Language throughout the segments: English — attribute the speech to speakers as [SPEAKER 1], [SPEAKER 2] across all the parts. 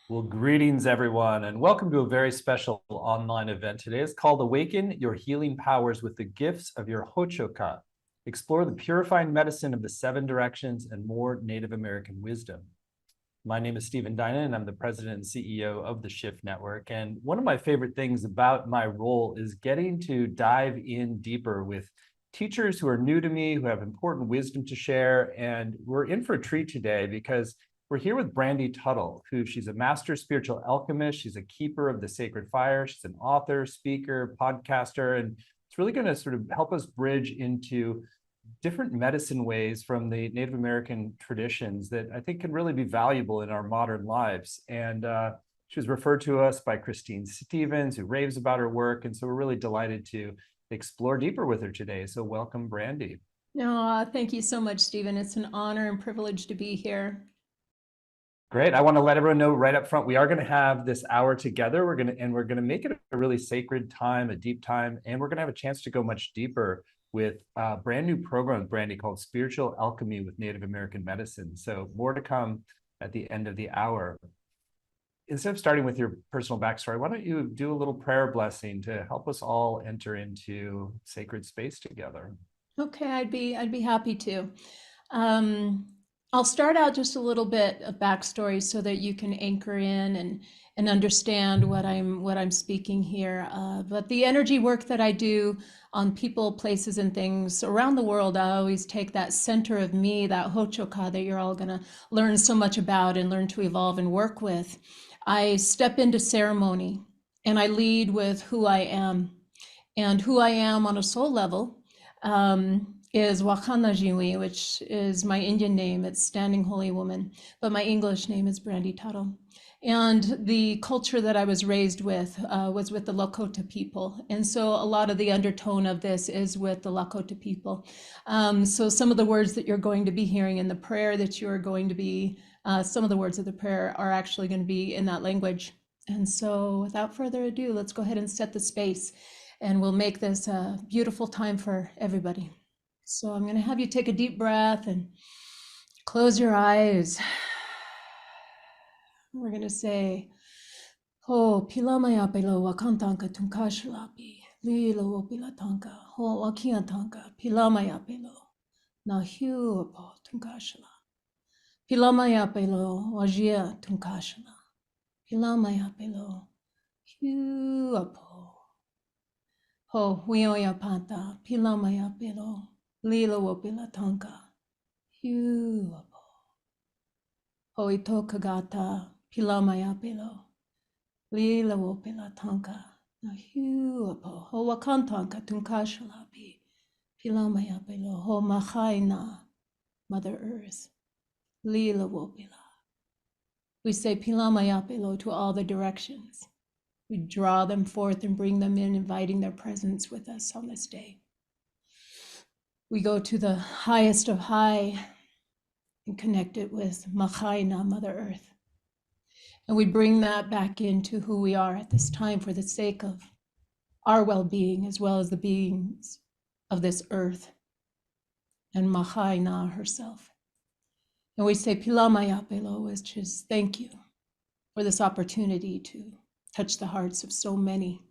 [SPEAKER 1] Well, greetings everyone, and welcome to a very special online event today. It's called Awaken Your Healing Powers with the Gifts of Your Hočhóka. Explore the purifying medicine of the 7 directions and more Native American wisdom. My name is Stephen Dynan, and I'm the president and CEO of the Shift Network. And one of my favorite things about my role is getting to dive in deeper with teachers who are new to me, who have important wisdom to share. And we're in for a treat today because we're here with Brandy Tuttle, she's a master spiritual alchemist. She's a keeper of the sacred fire. She's an author, speaker, podcaster, and it's really going to sort of help us bridge into different medicine ways from the Native American traditions that I think can really be valuable in our modern lives. And she was referred to us by Christine Stevens, who raves about her work. And so we're really delighted to explore deeper with her today. So welcome, Brandy.
[SPEAKER 2] No, thank you so much, Stephen. It's an honor and privilege to be here.
[SPEAKER 1] Great. I want to let everyone know right up front, we are going to have this hour together. We're going to make it a really sacred time, a deep time, and we're going to have a chance to go much deeper with a brand new program with Brandy called Spiritual Alchemy with Native American Medicine. So more to come at the end of the hour. Instead of starting with your personal backstory, why don't you do a little prayer blessing to help us all enter into sacred space together?
[SPEAKER 2] Okay, I'd be happy to. I'll start out just a little bit of backstory so that you can anchor in and understand what I'm speaking here. But the energy work that I do on people, places, and things around the world, I always take that center of me, that Hočhóka that you're all going to learn so much about and learn to evolve and work with. I step into ceremony and I lead with who I am. And who I am on a soul level is Wakana Jiwi, which is my Indian name. It's Standing Holy Woman, but my English name is Brandy Tuttle. And the culture that I was raised with was with the Lakota people. And so a lot of the undertone of this is with the Lakota people. So some of the words that you're going to be hearing in the prayer that you're going to be, some of the words of the prayer are actually going to be in that language. And so without further ado, let's go ahead and set the space. And we'll make this a beautiful time for everybody. So I'm going to have you take a deep breath and close your eyes. We're going to say, Ho pilamaya pelo wakantanka tunkashalapi, lilo pilatanka, ho wakiantanka, pilamaya pelo, na huapo tunkashala. Pilamaya pelo wajia tunkashala. Pilamaya pelo huapo. Ho wioya panta, pilamaya pelo, lilo wopila tanka, huapo. Ho ito kagata, pilamaya pelo, lilo wopila tanka, na huapo. Ho wakantanka tunkashalapi, pilamaya pelo, ho machaina, Mother Earth, lilo wopila. We say pilamaya pelo to all the directions. We draw them forth and bring them in, inviting their presence with us on this day. We go to the highest of high and connect it with Machaina, Mother Earth. And we bring that back into who we are at this time for the sake of our well-being as well as the beings of this earth and Machaina herself. And we say Pilamaya Pelo, which is thank you for this opportunity to touch the hearts of so many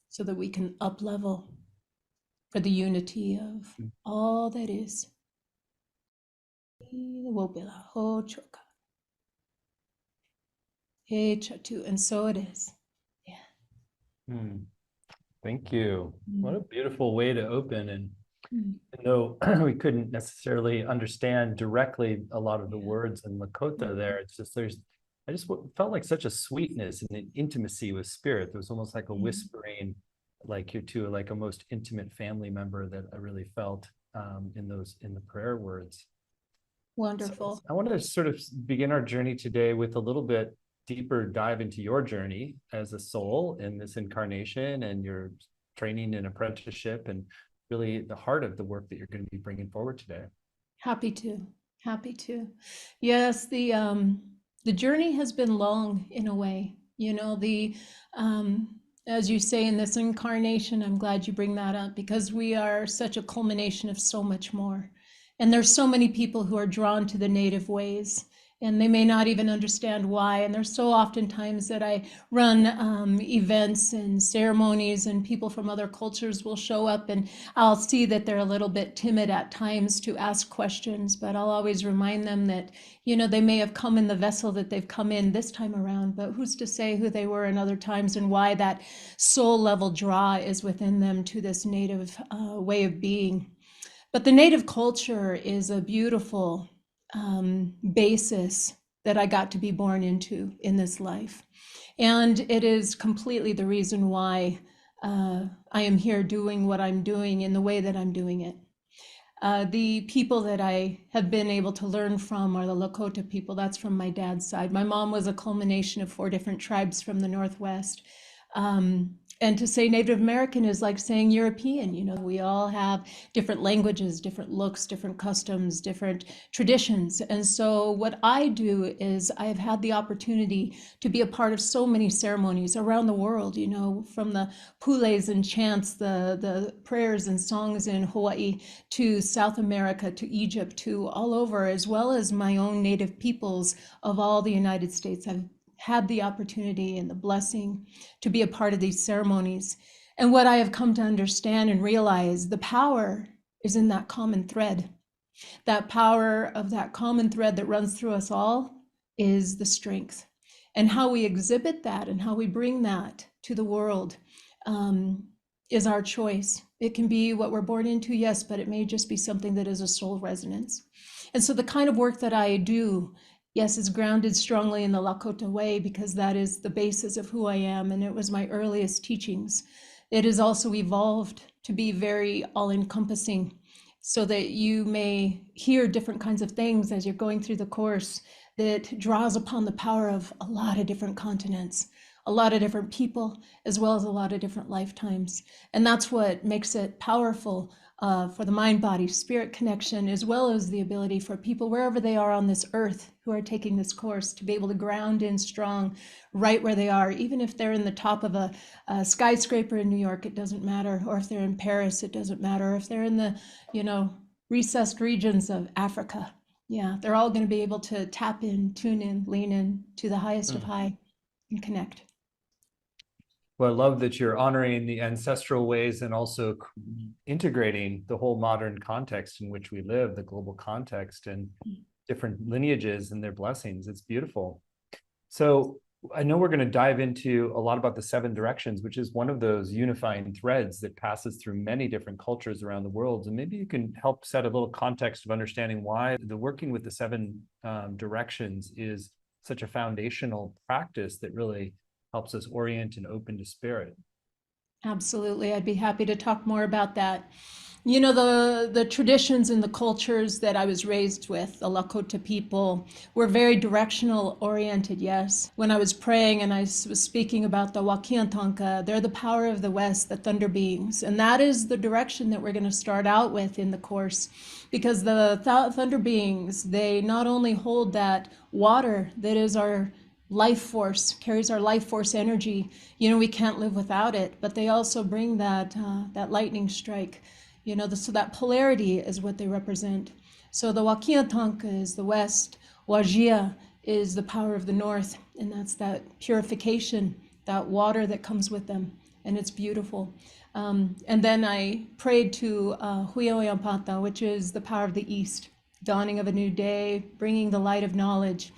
[SPEAKER 2] so that we can up-level for the unity of all that is. And so it is. Yeah.
[SPEAKER 1] Thank you. What a beautiful way to open. And though we couldn't necessarily understand directly a lot of the words in Lakota there, it's just I just felt like such a sweetness and an intimacy with spirit. There was almost like a whispering, like you're to like a most intimate family member that I really felt in the prayer words.
[SPEAKER 2] Wonderful.
[SPEAKER 1] So I want to sort of begin our journey today with a little bit deeper dive into your journey as a soul in this incarnation and your training and apprenticeship and really the heart of the work that you're going to be bringing forward today.
[SPEAKER 2] Happy to. Yes, the journey has been long in a way. You know, as you say in this incarnation, I'm glad you bring that up because we are such a culmination of so much more. And there's so many people who are drawn to the native ways and they may not even understand why. And there's so often times that I run events and ceremonies, and people from other cultures will show up, and I'll see that they're a little bit timid at times to ask questions, but I'll always remind them that, you know, they may have come in the vessel that they've come in this time around, but who's to say who they were in other times and why that soul level draw is within them to this native way of being. But the native culture is a beautiful basis that I got to be born into in this life. And it is completely the reason why I am here doing what I'm doing in the way that I'm doing it. The people that I have been able to learn from are the Lakota people. That's from my dad's side. My mom was a culmination of 4 different tribes from the Northwest. And to say Native American is like saying European. You know, we all have different languages, different looks, different customs, different traditions. And so what I do is I've had the opportunity to be a part of so many ceremonies around the world, you know, from the pules and chants, the prayers and songs in Hawaii, to South America, to Egypt, to all over, as well as my own native peoples of all the United States. I've had the opportunity and the blessing to be a part of these ceremonies. And what I have come to understand and realize, the power is in that common thread. That power of that common thread that runs through us all is the strength. And how we exhibit that and how we bring that to the world is our choice. It can be what we're born into, yes, but it may just be something that is a soul resonance. And so the kind of work that I do, yes, is grounded strongly in the Lakota way, because that is the basis of who I am, and it was my earliest teachings. It has also evolved to be very all-encompassing, so that you may hear different kinds of things as you're going through the course that draws upon the power of a lot of different continents, a lot of different people, as well as a lot of different lifetimes. And that's what makes it powerful for the mind, body, spirit connection, as well as the ability for people wherever they are on this earth who are taking this course to be able to ground in strong right where they are. Even if they're in the top of a skyscraper in New York, it doesn't matter. Or if they're in Paris, it doesn't matter. Or if they're in the, you know, recessed regions of Africa. Yeah, they're all going to be able to tap in, tune in, lean in to the highest of high and connect.
[SPEAKER 1] Well, I love that you're honoring the ancestral ways and also integrating the whole modern context in which we live, the global context, and different lineages and their blessings. It's beautiful. So I know we're going to dive into a lot about the 7 directions, which is one of those unifying threads that passes through many different cultures around the world. And maybe you can help set a little context of understanding why the working with the 7 directions is such a foundational practice that really helps us orient and open to spirit.
[SPEAKER 2] Absolutely. I'd be happy to talk more about that. You know, the traditions and the cultures that I was raised with, the Lakota people, were very directional oriented, yes. When I was praying and I was speaking about the Wakiantanka, they're the power of the West, the thunder beings. And that is the direction that we're going to start out with in the course, because the thunder beings, they not only hold that water that is our life force, carries our life force energy. You know, we can't live without it, but they also bring that lightning strike. You know, so that polarity is what they represent. So the Wakiatanka is the West, Wajia is the power of the North, and that's that purification, that water that comes with them, and it's beautiful. And then I prayed to Huioyampata, which is the power of the East, dawning of a new day, bringing the light of knowledge.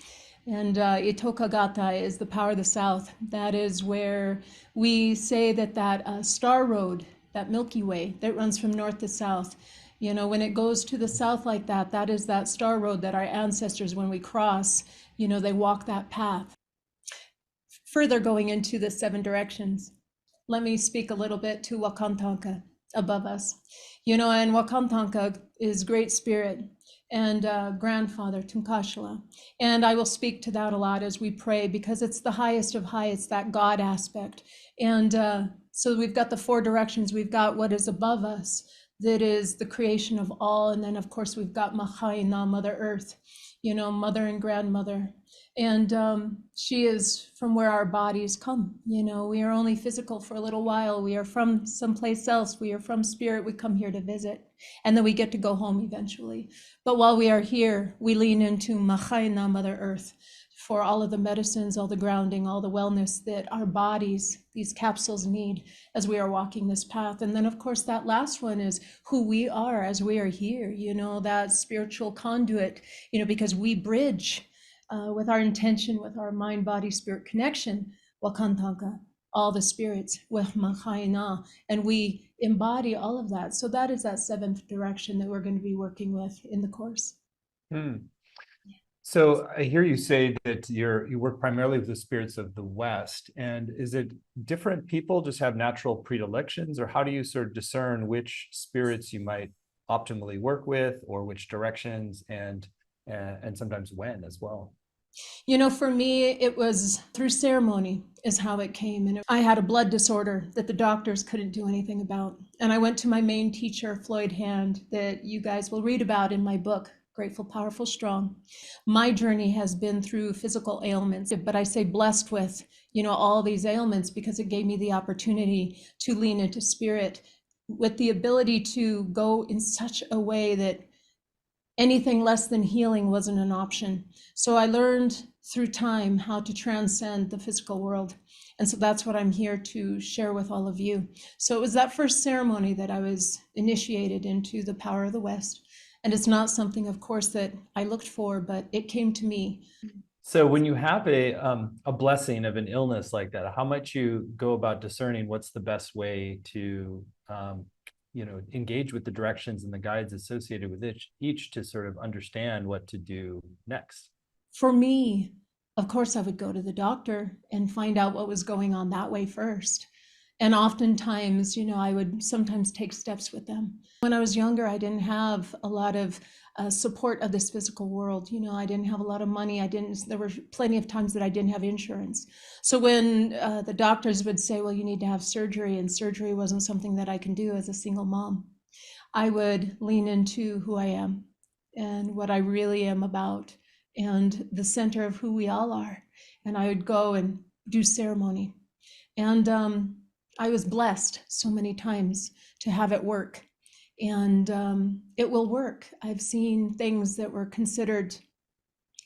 [SPEAKER 2] And Itokagata is the power of the South. That is where we say that star road, that Milky Way that runs from north to south, you know, when it goes to the south like that, that is that star road that our ancestors, when we cross, you know, they walk that path. Further going into the 7 directions, let me speak a little bit to Wakantanka above us. You know, and Wakantanka is Great Spirit and grandfather Tunkashila. And I will speak to that a lot as we pray, because it's the highest of high, it's that God aspect. And so we've got the 4 directions. We've got what is above us, that is the creation of all. And then of course we've got Mahaina, Mother Earth, you know, mother and grandmother. And she is from where our bodies come. You know, we are only physical for a little while. We are from someplace else. We are from spirit. We come here to visit. And then we get to go home eventually. But while we are here, we lean into Machaina, Mother Earth, for all of the medicines, all the grounding, all the wellness that our bodies, these capsules, need as we are walking this path. And then, of course, that last one is who we are as we are here, that spiritual conduit, because we bridge with our intention, with our mind, body, spirit connection, Wakantanka, all the spirits, with Machaina, and we embody all of that. So that is that seventh direction that we're going to be working with in the course.
[SPEAKER 1] So I hear you say that you work primarily with the spirits of the West, and is it different people just have natural predilections, or how do you sort of discern which spirits you might optimally work with, or which directions, and sometimes when as well?
[SPEAKER 2] For me, it was through ceremony is how it came. And I had a blood disorder that the doctors couldn't do anything about. And I went to my main teacher, Floyd Hand, that you guys will read about in my book, Grateful, Powerful, Strong. My journey has been through physical ailments, but I say blessed with, all these ailments because it gave me the opportunity to lean into spirit with the ability to go in such a way that anything less than healing wasn't an option. So I learned through time how to transcend the physical world. And so that's what I'm here to share with all of you. So it was that first ceremony that I was initiated into the power of the West. And it's not something, of course, that I looked for, but it came to me.
[SPEAKER 1] So when you have a blessing of an illness like that, how much you go about discerning what's the best way to engage with the directions and the guides associated with each to sort of understand what to do next?
[SPEAKER 2] For me, of course, I would go to the doctor and find out what was going on that way first. And oftentimes, I would sometimes take steps with them. When I was younger, I didn't have a lot of support of this physical world. I didn't have a lot of money. There were plenty of times that I didn't have insurance. So when the doctors would say, well, you need to have surgery, and surgery wasn't something that I can do as a single mom, I would lean into who I am and what I really am about and the center of who we all are. And I would go and do ceremony. And I was blessed so many times to have it work. And it will work. I've seen things that were considered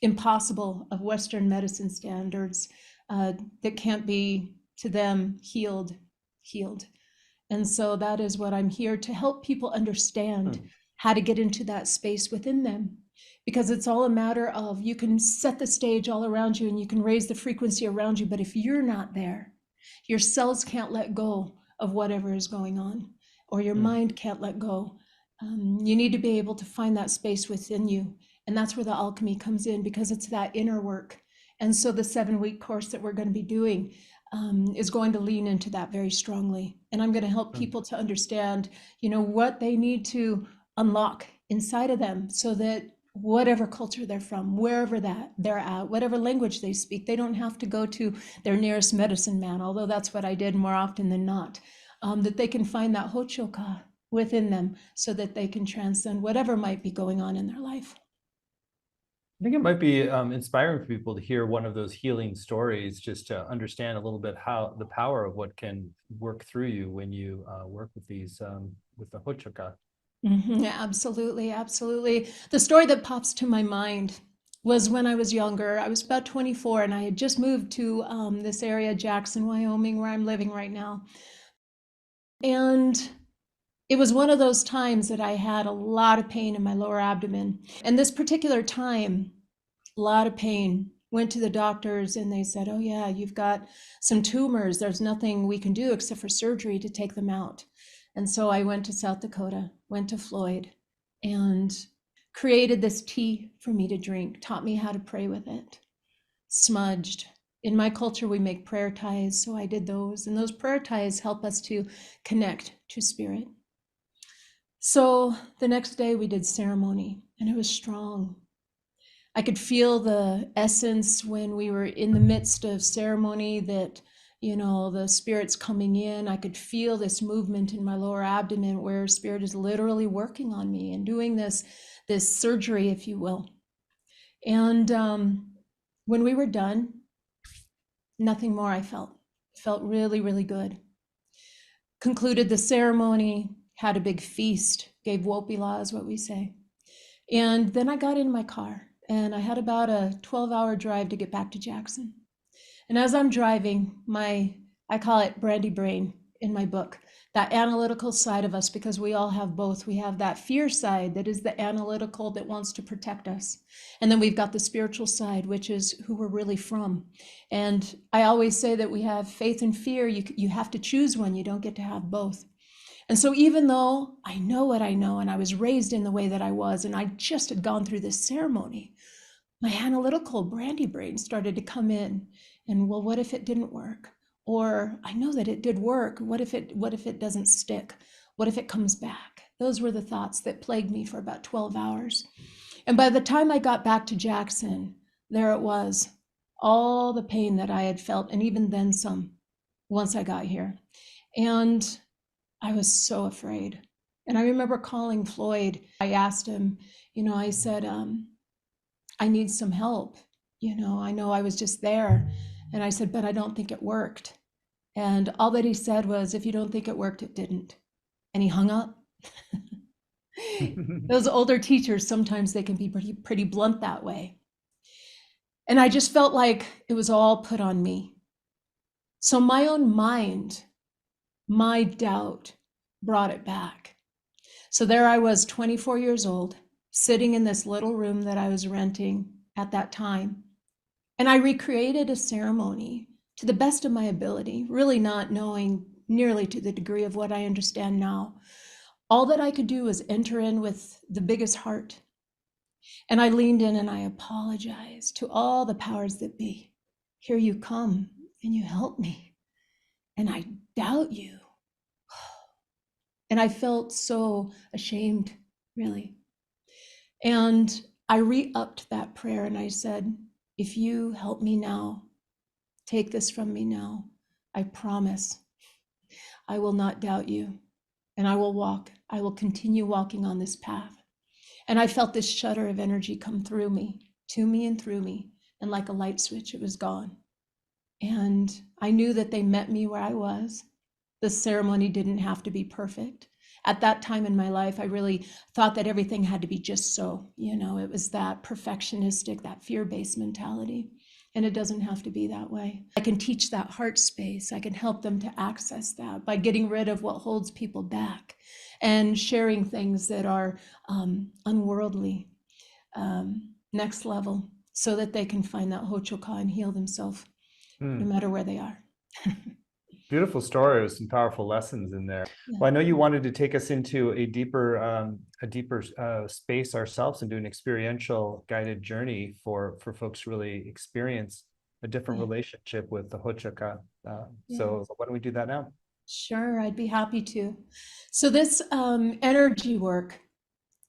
[SPEAKER 2] impossible of Western medicine standards that can't be, to them, healed. And so that is what I'm here to help people understand how to get into that space within them. Because it's all a matter of, you can set the stage all around you and you can raise the frequency around you, but if you're not there, your cells can't let go of whatever is going on, or your mind can't let go. You need to be able to find that space within you. And that's where the alchemy comes in, because it's that inner work. And so the 7-week course that we're going to be doing is going to lean into that very strongly. And I'm going to help people to understand, what they need to unlock inside of them, so that whatever culture they're from, wherever that they're at, whatever language they speak, they don't have to go to their nearest medicine man, although that's what I did more often than not, that they can find that Hočhóka within them so that they can transcend whatever might be going on in their life.
[SPEAKER 1] I think it might be inspiring for people to hear one of those healing stories, just to understand a little bit how the power of what can work through you when you work with these, with the Hočhóka.
[SPEAKER 2] Absolutely, absolutely. The story that pops to my mind was when I was younger. I was about 24 and I had just moved to this area, Jackson, Wyoming, where I'm living right now. And it was one of those times that I had a lot of pain in my lower abdomen. And this particular time, a lot of pain. Went to the doctors and they said, oh yeah, you've got some tumors. There's nothing we can do except for surgery to take them out. And so I went to South Dakota, went to Floyd, and created this tea for me to drink, taught me how to pray with it, smudged. In my culture, we make prayer ties, so I did those. And those prayer ties help us to connect to spirit. So the next day we did ceremony, and it was strong. I could feel the essence when we were in the midst of ceremony, that the spirit's coming in. I could feel this movement in my lower abdomen where spirit is literally working on me and doing this surgery, if you will. And when we were done, nothing more I felt. Felt really, really good. Concluded the ceremony, had a big feast, gave wopila is what we say. And then I got in my car and I had about a 12-hour drive to get back to Jackson. And as I'm driving, I call it Brandy brain in my book, that analytical side of us, because we all have both. We have that fear side that is the analytical that wants to protect us. And then we've got the spiritual side, which is who we're really from. And I always say that we have faith and fear. You have to choose one. You don't get to have both. And so even though I know what I know, and I was raised in the way that I was, and I just had gone through this ceremony, my analytical Brandy brain started to come in. And well, what if it didn't work? Or I know that it did work. What if it doesn't stick? What if it comes back? Those were the thoughts that plagued me for about 12 hours. And by the time I got back to Jackson, there it was, all the pain that I had felt, and even then some, once I got here. And I was so afraid. And I remember calling Floyd. I asked him, I said, I need some help. I know I was just there. And I said, but I don't think it worked. And all that he said was, if you don't think it worked, it didn't. And he hung up. Those older teachers, sometimes they can be pretty blunt that way. And I just felt like it was all put on me. So my own mind, my doubt brought it back. So there I was, 24 years old, sitting in this little room that I was renting at that time. And I recreated a ceremony to the best of my ability, really not knowing nearly to the degree of what I understand now. All that I could do was enter in with the biggest heart. And I leaned in and I apologized to all the powers that be. Here you come and you help me. And I doubt you. And I felt so ashamed, really. And I re-upped that prayer and I said, if you help me now, take this from me now, I promise I will not doubt you. And I will continue walking on this path. And I felt this shudder of energy come through me, to me and through me. And like a light switch, it was gone. And I knew that they met me where I was. The ceremony didn't have to be perfect. At that time in my life, I really thought that everything had to be just so. It was that perfectionistic, that fear-based mentality. And it doesn't have to be that way. I can teach that heart space. I can help them to access that by getting rid of what holds people back and sharing things that are unworldly, next level, so that they can find that Hočhóka and heal themselves no matter where they are.
[SPEAKER 1] Beautiful story with some powerful lessons in there. Yeah. Well, I know you wanted to take us into a deeper space ourselves and do an experiential guided journey for folks to really experience a different relationship with the Hočhóka. So why don't we do that now?
[SPEAKER 2] Sure, I'd be happy to. So this energy work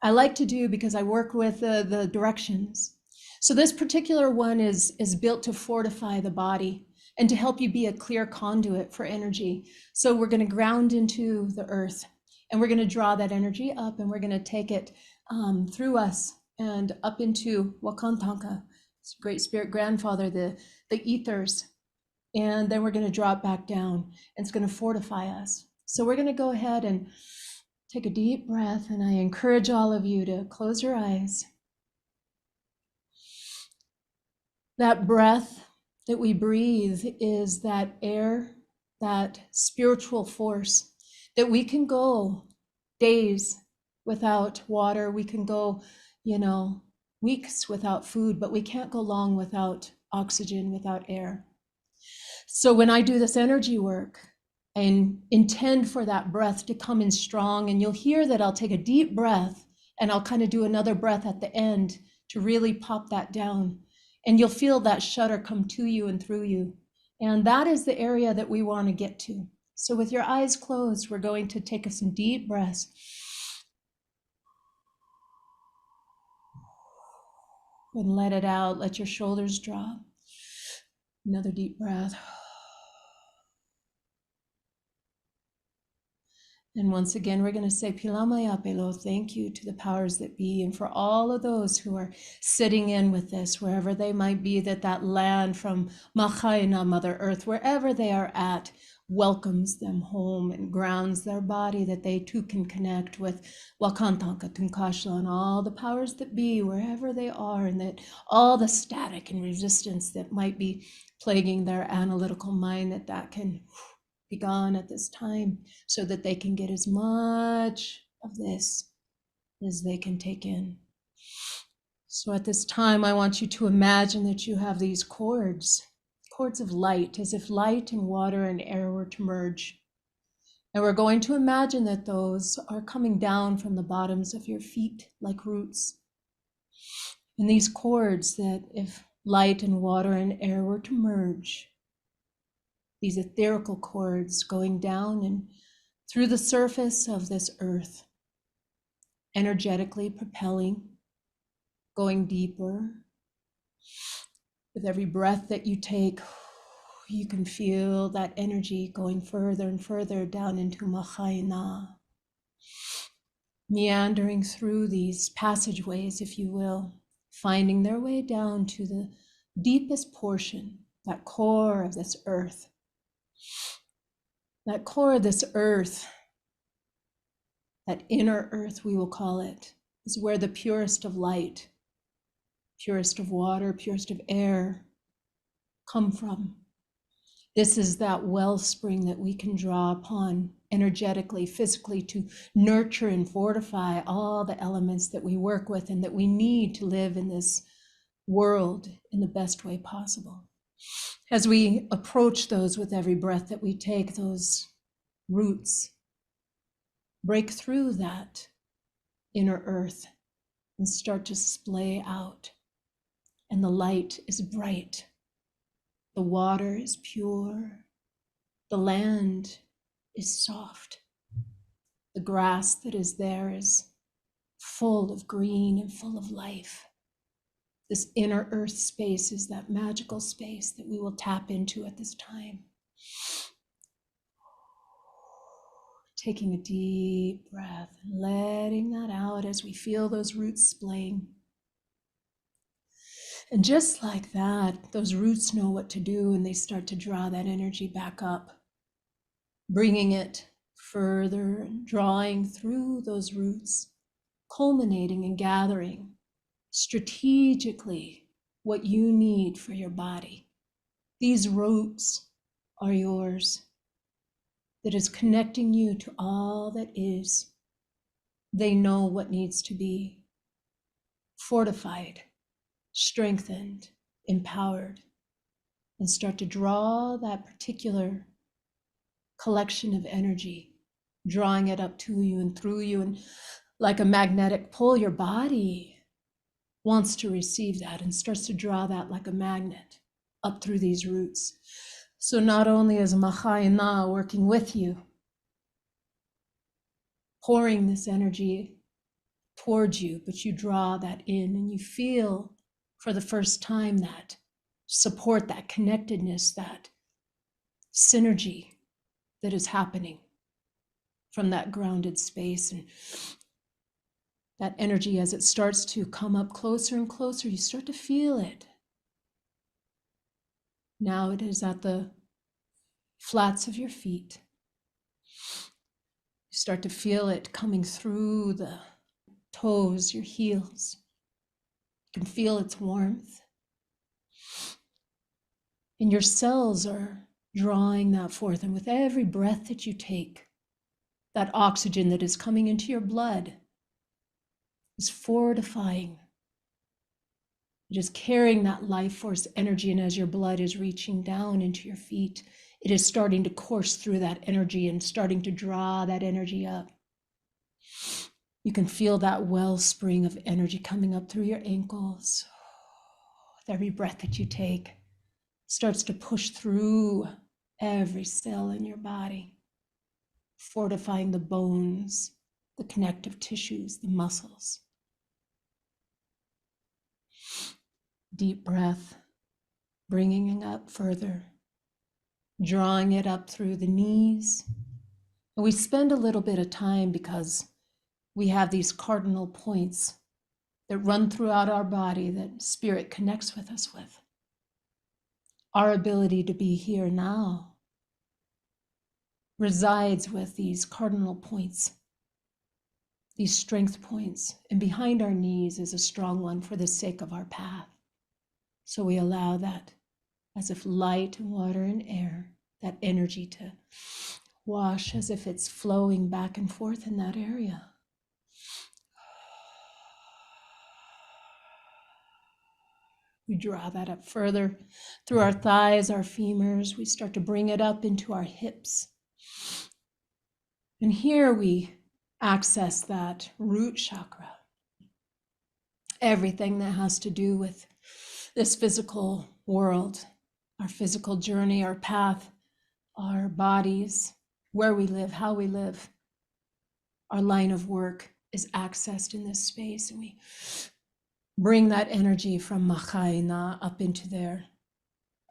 [SPEAKER 2] I like to do because I work with the directions. So this particular one is built to fortify the body and to help you be a clear conduit for energy. So we're going to ground into the earth and we're going to draw that energy up and we're going to take it through us and up into Wakantanka, Great Spirit Grandfather, the ethers. And then we're going to draw it back down and it's going to fortify us. So we're going to go ahead and take a deep breath, and I encourage all of you to close your eyes. That breath that we breathe is that air, that spiritual force that we can go days without water. We can go, weeks without food, but we can't go long without oxygen, without air. So when I do this energy work, and intend for that breath to come in strong. And you'll hear that I'll take a deep breath and I'll kind of do another breath at the end to really pop that down. And you'll feel that shudder come to you and through you. And that is the area that we want to get to. So with your eyes closed, we're going to take some deep breaths. And let it out. Let your shoulders drop. Another deep breath. And once again, we're going to say, Pilamaya Pelo, thank you to the powers that be, and for all of those who are sitting in with this, wherever they might be, that land from Machaina, Mother Earth, wherever they are at, welcomes them home and grounds their body, that they too can connect with Wakantanka, Tunkashla, and all the powers that be, wherever they are, and that all the static and resistance that might be plaguing their analytical mind, that can be gone at this time, so that they can get as much of this as they can take in. So at this time, I want you to imagine that you have these cords of light, as if light and water and air were to merge. And we're going to imagine that those are coming down from the bottoms of your feet like roots. And these cords, that if light and water and air were to merge, these etherical cords going down and through the surface of this earth, energetically propelling, going deeper. With every breath that you take, you can feel that energy going further and further down into Mahaina, meandering through these passageways, if you will, finding their way down to the deepest portion, that core of this earth. That core of this earth, that inner earth, we will call it, is where the purest of light, purest of water, purest of air come from. This is that wellspring that we can draw upon energetically, physically, to nurture and fortify all the elements that we work with and that we need to live in this world in the best way possible. As we approach those with every breath that we take, those roots break through that inner earth and start to splay out. And the light is bright. The water is pure. The land is soft. The grass that is there is full of green and full of life. This inner earth space is that magical space that we will tap into at this time. Taking a deep breath and letting that out as we feel those roots splaying. And just like that, those roots know what to do, and they start to draw that energy back up, bringing it further and drawing through those roots, culminating and gathering strategically what you need for your body. These roots are yours, that is connecting you to all that is. They know what needs to be fortified, strengthened, empowered, and start to draw that particular collection of energy, drawing it up to you and through you, and like a magnetic pull, your body wants to receive that and starts to draw that like a magnet up through these roots. So not only is Mahaina working with you, pouring this energy towards you, but you draw that in and you feel for the first time that support, that connectedness, that synergy that is happening from that grounded space. And that energy, as it starts to come up closer and closer, you start to feel it. Now it is at the flats of your feet. You start to feel it coming through the toes, your heels. You can feel its warmth. And your cells are drawing that forth. And with every breath that you take, that oxygen that is coming into your blood is fortifying. It is carrying that life force energy, and as your blood is reaching down into your feet, it is starting to course through that energy and starting to draw that energy up. You can feel that wellspring of energy coming up through your ankles. With every breath that you take, starts to push through every cell in your body, fortifying the bones, the connective tissues, the muscles. Deep breath, bringing it up further, drawing it up through the knees. And we spend a little bit of time because we have these cardinal points that run throughout our body that spirit connects with us with. Our ability to be here now, resides with these cardinal points, these strength points, and behind our knees is a strong one for the sake of our path. So we allow that, as if light and water and air, that energy to wash as if it's flowing back and forth in that area. We draw that up further through our thighs, our femurs. We start to bring it up into our hips. And here we access that root chakra. Everything that has to do with this physical world, our physical journey, our path, our bodies, where we live, how we live, our line of work is accessed in this space. And we bring that energy from Mahaina up into there,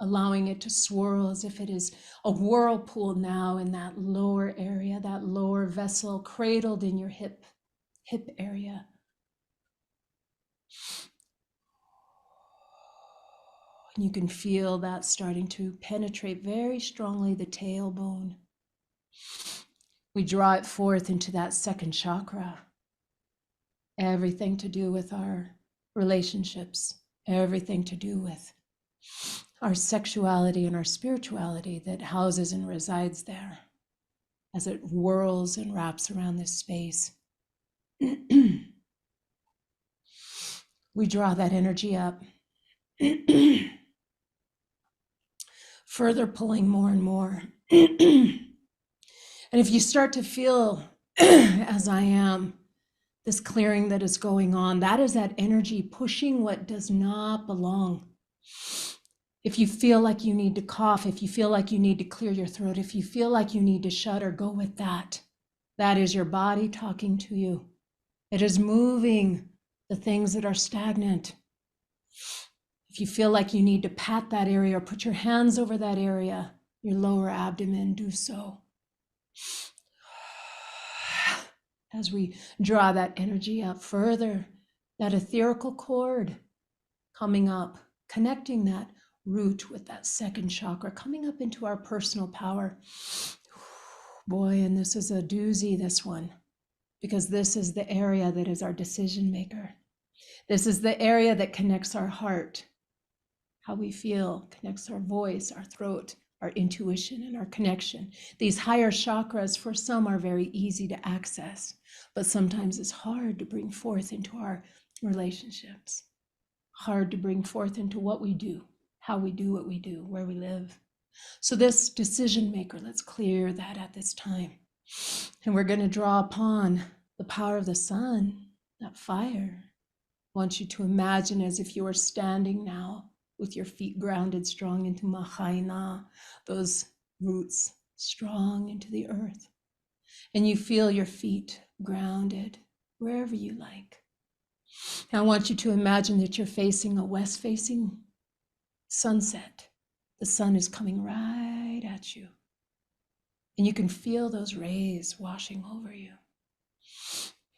[SPEAKER 2] allowing it to swirl as if it is a whirlpool now in that lower area, that lower vessel cradled in your hip area. And you can feel that starting to penetrate very strongly the tailbone. We draw it forth into that second chakra. Everything to do with our relationships, everything to do with our sexuality and our spirituality that houses and resides there as it whirls and wraps around this space. We draw that energy up, further pulling more and more. And if you start to feel, as I am, this clearing that is going on, that is that energy pushing what does not belong. If you feel like you need to cough, if you feel like you need to clear your throat, if you feel like you need to shudder, go with that. That is your body talking to you. It is moving the things that are stagnant. If you feel like you need to pat that area or put your hands over that area, your lower abdomen, do so. As we draw that energy up further, that etherical cord coming up, connecting that root with that second chakra, coming up into our personal power. Boy, and this is a doozy, this one, because this is the area that is our decision maker. This is the area that connects our heart, how we feel, connects our voice, our throat, our intuition, and our connection. These higher chakras, for some, are very easy to access, but sometimes it's hard to bring forth into our relationships, hard to bring forth into what we do, how we do what we do, where we live. So this decision maker, let's clear that at this time. And we're going to draw upon the power of the sun, that fire. I want you to imagine as if you were standing now with your feet grounded strong into Mahaina, those roots strong into the earth. And you feel your feet grounded wherever you like. Now I want you to imagine that you're facing a west-facing sunset. The sun is coming right at you. And you can feel those rays washing over you.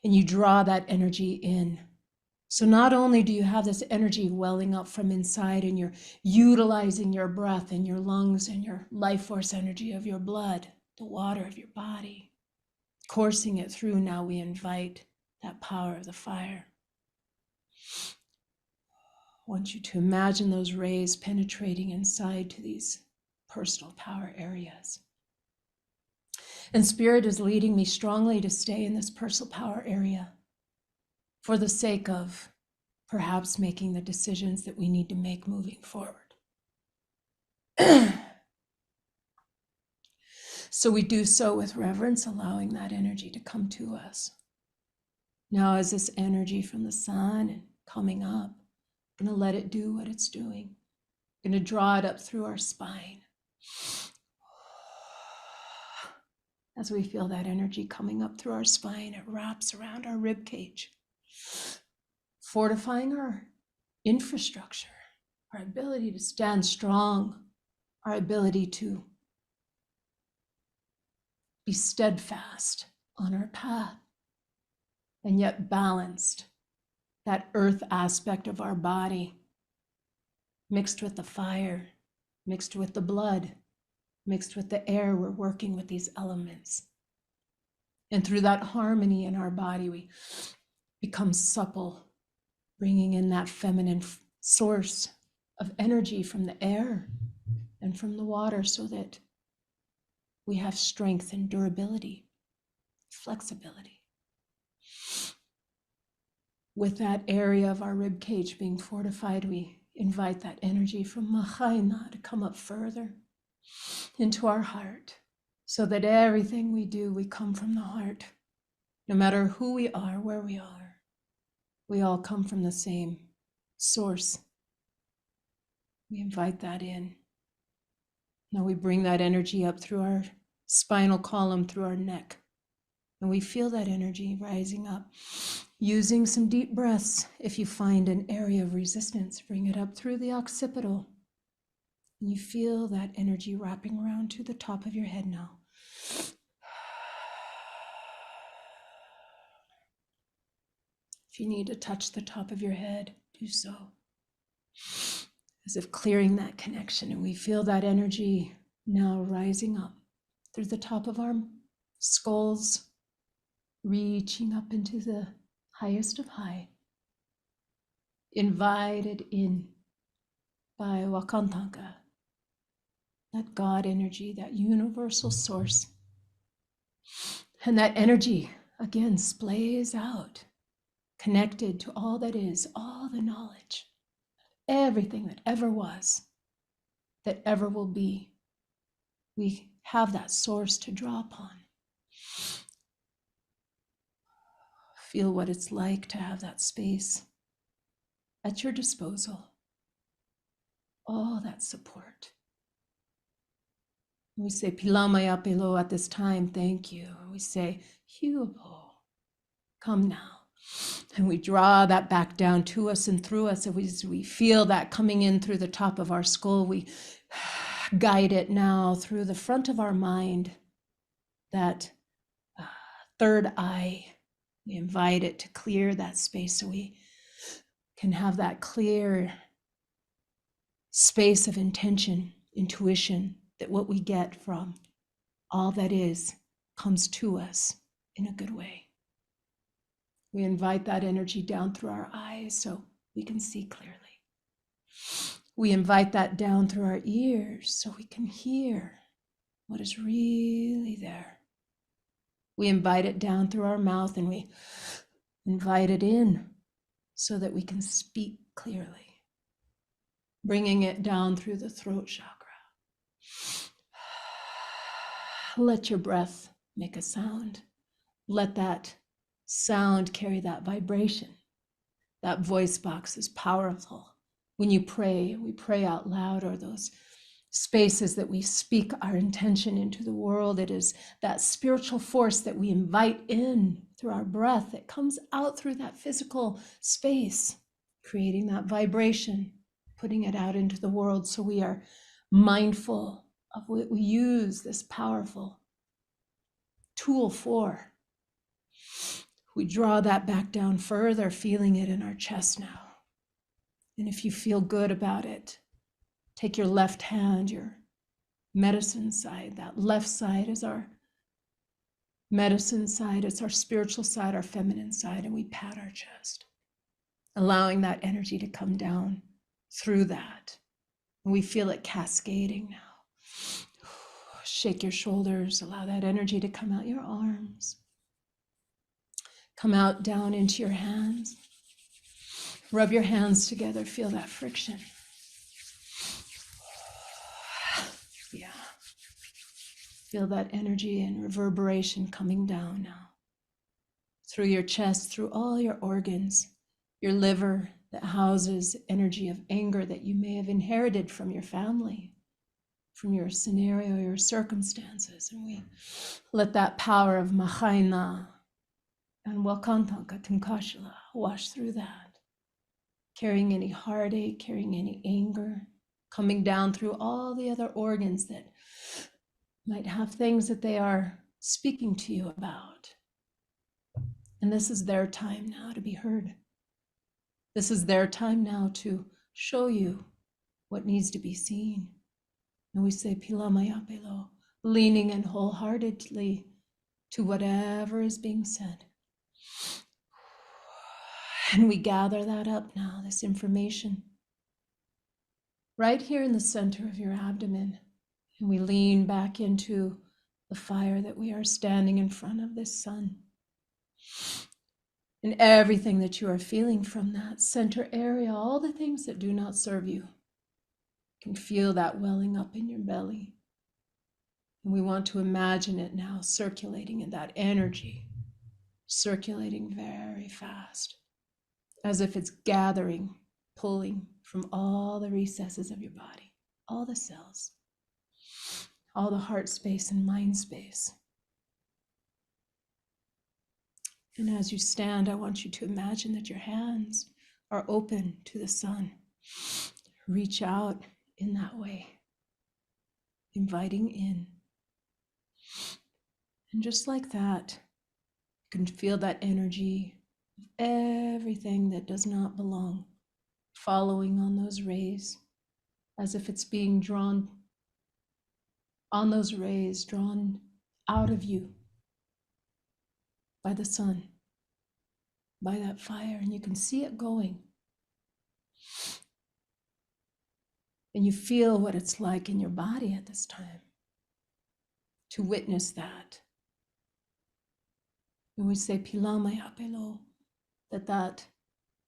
[SPEAKER 2] And you draw that energy in. So not only do you have this energy welling up from inside and you're utilizing your breath and your lungs and your life force energy of your blood, the water of your body, coursing it through, now we invite that power of the fire. I want you to imagine those rays penetrating inside to these personal power areas. And Spirit is leading me strongly to stay in this personal power area for the sake of perhaps making the decisions that we need to make moving forward. So we do so with reverence, allowing that energy to come to us. Now, as this energy from the sun and coming up, I'm going to let it do what it's doing. I'm going to draw it up through our spine. As we feel that energy coming up through our spine, it wraps around our rib cage, fortifying our infrastructure, our ability to stand strong, our ability to be steadfast on our path, and yet balanced. That earth aspect of our body, mixed with the fire, mixed with the blood, Mixed with the air, we're working with these elements. And through that harmony in our body, we become supple, bringing in that feminine source of energy from the air and from the water so that we have strength and durability, flexibility. With that area of our rib cage being fortified, we invite that energy from Mahaina to come up further into our heart so that everything we do, we come from the heart. No matter who we are, where we are, we all come from the same source. We invite that in. Now we bring that energy up through our spinal column, through our neck. And we feel that energy rising up. Using some deep breaths, if you find an area of resistance, bring it up through the occipital. And you feel that energy wrapping around to the top of your head now. If you need to touch the top of your head, do so. As if clearing that connection. And we feel that energy now rising up through the top of our skulls, reaching up into the highest of high, invited in by Wakantanka, that God energy, that universal source. And that energy, again, splays out, connected to all that is, all the knowledge, everything that ever was, that ever will be. We have that source to draw upon. Feel what it's like to have that space at your disposal. All that support. We say, Pilamaya Pelo at this time, thank you. We say, Hupo, come now. And we draw that back down to us and through us. As we feel that coming in through the top of our skull, we guide it now through the front of our mind, that third eye. We invite it to clear that space so we can have that clear space of intention, intuition, that what we get from all that is comes to us in a good way. We invite that energy down through our eyes so we can see clearly. We invite that down through our ears so we can hear what is really there. We invite it down through our mouth and we invite it in so that we can speak clearly, bringing it down through the throat chakra. Let your breath make a sound. Let that sound carry that vibration. That voice box is powerful. When you pray, we pray out loud, or those spaces that we speak our intention into the world. It is that spiritual force that we invite in through our breath that comes out through that physical space, creating that vibration, putting it out into the world. So we are mindful of what we use this powerful tool for. We draw that back down further, feeling it in our chest now. And if you feel good about it, take your left hand, your medicine side. That left side is our medicine side. It's our spiritual side, our feminine side. And we pat our chest, allowing that energy to come down through that. And we feel it cascading now. Shake your shoulders. Allow that energy to come out your arms. Come out down into your hands. Rub your hands together. Feel that friction. Yeah. Feel that energy and reverberation coming down now. Through your chest, through all your organs, your liver that houses energy of anger that you may have inherited from your family, from your scenario, your circumstances. And we let that power of Mahaina and Wakantanka Tunkashila wash through that. Carrying any heartache, carrying any anger, coming down through all the other organs that might have things that they are speaking to you about. And this is their time now to be heard. This is their time now to show you what needs to be seen. And we say Pilamaya Pelo, leaning in wholeheartedly to whatever is being said. And we gather that up now, this information, right here in the center of your abdomen. And we lean back into the fire that we are standing in front of, this sun. And everything that you are feeling from that center area, all the things that do not serve you, can feel that welling up in your belly. And we want to imagine it now circulating in that energy, circulating very fast, as if it's gathering, pulling from all the recesses of your body, all the cells, all the heart space and mind space. And as you stand, I want you to imagine that your hands are open to the sun. Reach out in that way, inviting in. And just like that, you can feel that energy of everything that does not belong, following on those rays, as if it's being drawn on those rays, drawn out of you by the sun, by that fire, and you can see it going. And you feel what it's like in your body at this time to witness that. And we say, Pilamaya Pelo, that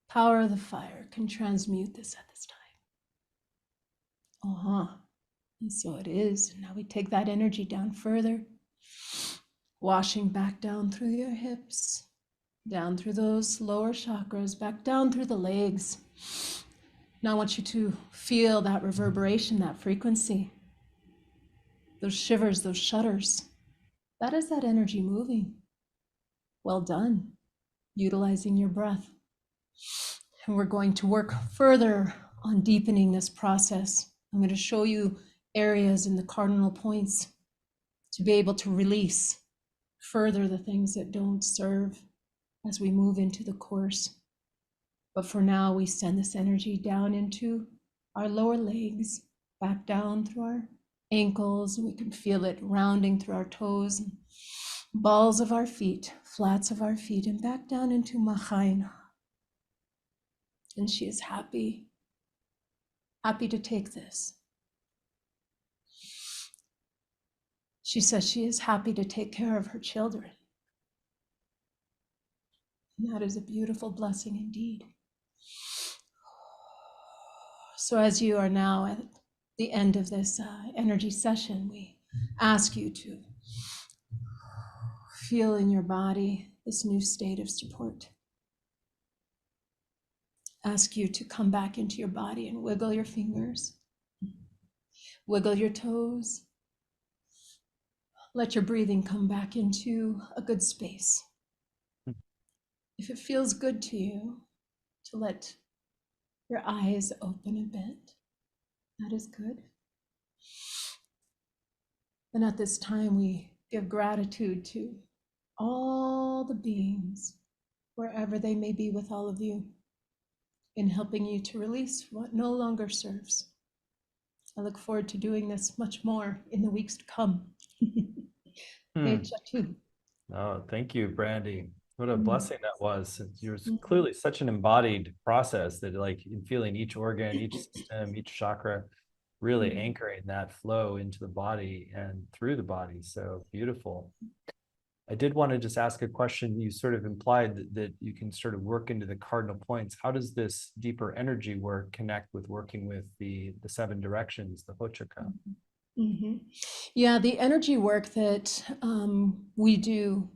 [SPEAKER 2] power of the fire can transmute this at this time. And so it is. And now we take that energy down further, washing back down through your hips, down through those lower chakras, back down through the legs. Now I want you to feel that reverberation, that frequency, those shivers, those shudders. That is that energy moving. Well done, utilizing your breath. And we're going to work further on deepening this process. I'm going to show you areas in the cardinal points to be able to release further the things that don't serve as we move into the course. But for now, we send this energy down into our lower legs, back down through our ankles. We can feel it rounding through our toes, and balls of our feet, flats of our feet, and back down into Machain. And she is happy to take this. She says she is happy to take care of her children. And that is a beautiful blessing indeed. So as you are now at the end of this energy session, we ask you to feel in your body this new state of support. Ask you to come back into your body and wiggle your fingers, wiggle your toes. Let your breathing come back into a good space. If it feels good to you, to let your eyes open a bit, that is good. And at this time, we give gratitude to all the beings, wherever they may be with all of you, in helping you to release what no longer serves. I look forward to doing this much more in the weeks to come.
[SPEAKER 1] Oh, thank you, Brandy. What a blessing that was. Yours clearly such an embodied process that, like, in feeling each organ, each system, each chakra, really anchoring that flow into the body and through the body. So beautiful. I did want to just ask a question. You sort of implied that you can sort of work into the cardinal points. How does this deeper energy work connect with working with the 7 directions, the Hočhóka?
[SPEAKER 2] Yeah, the energy work that we do,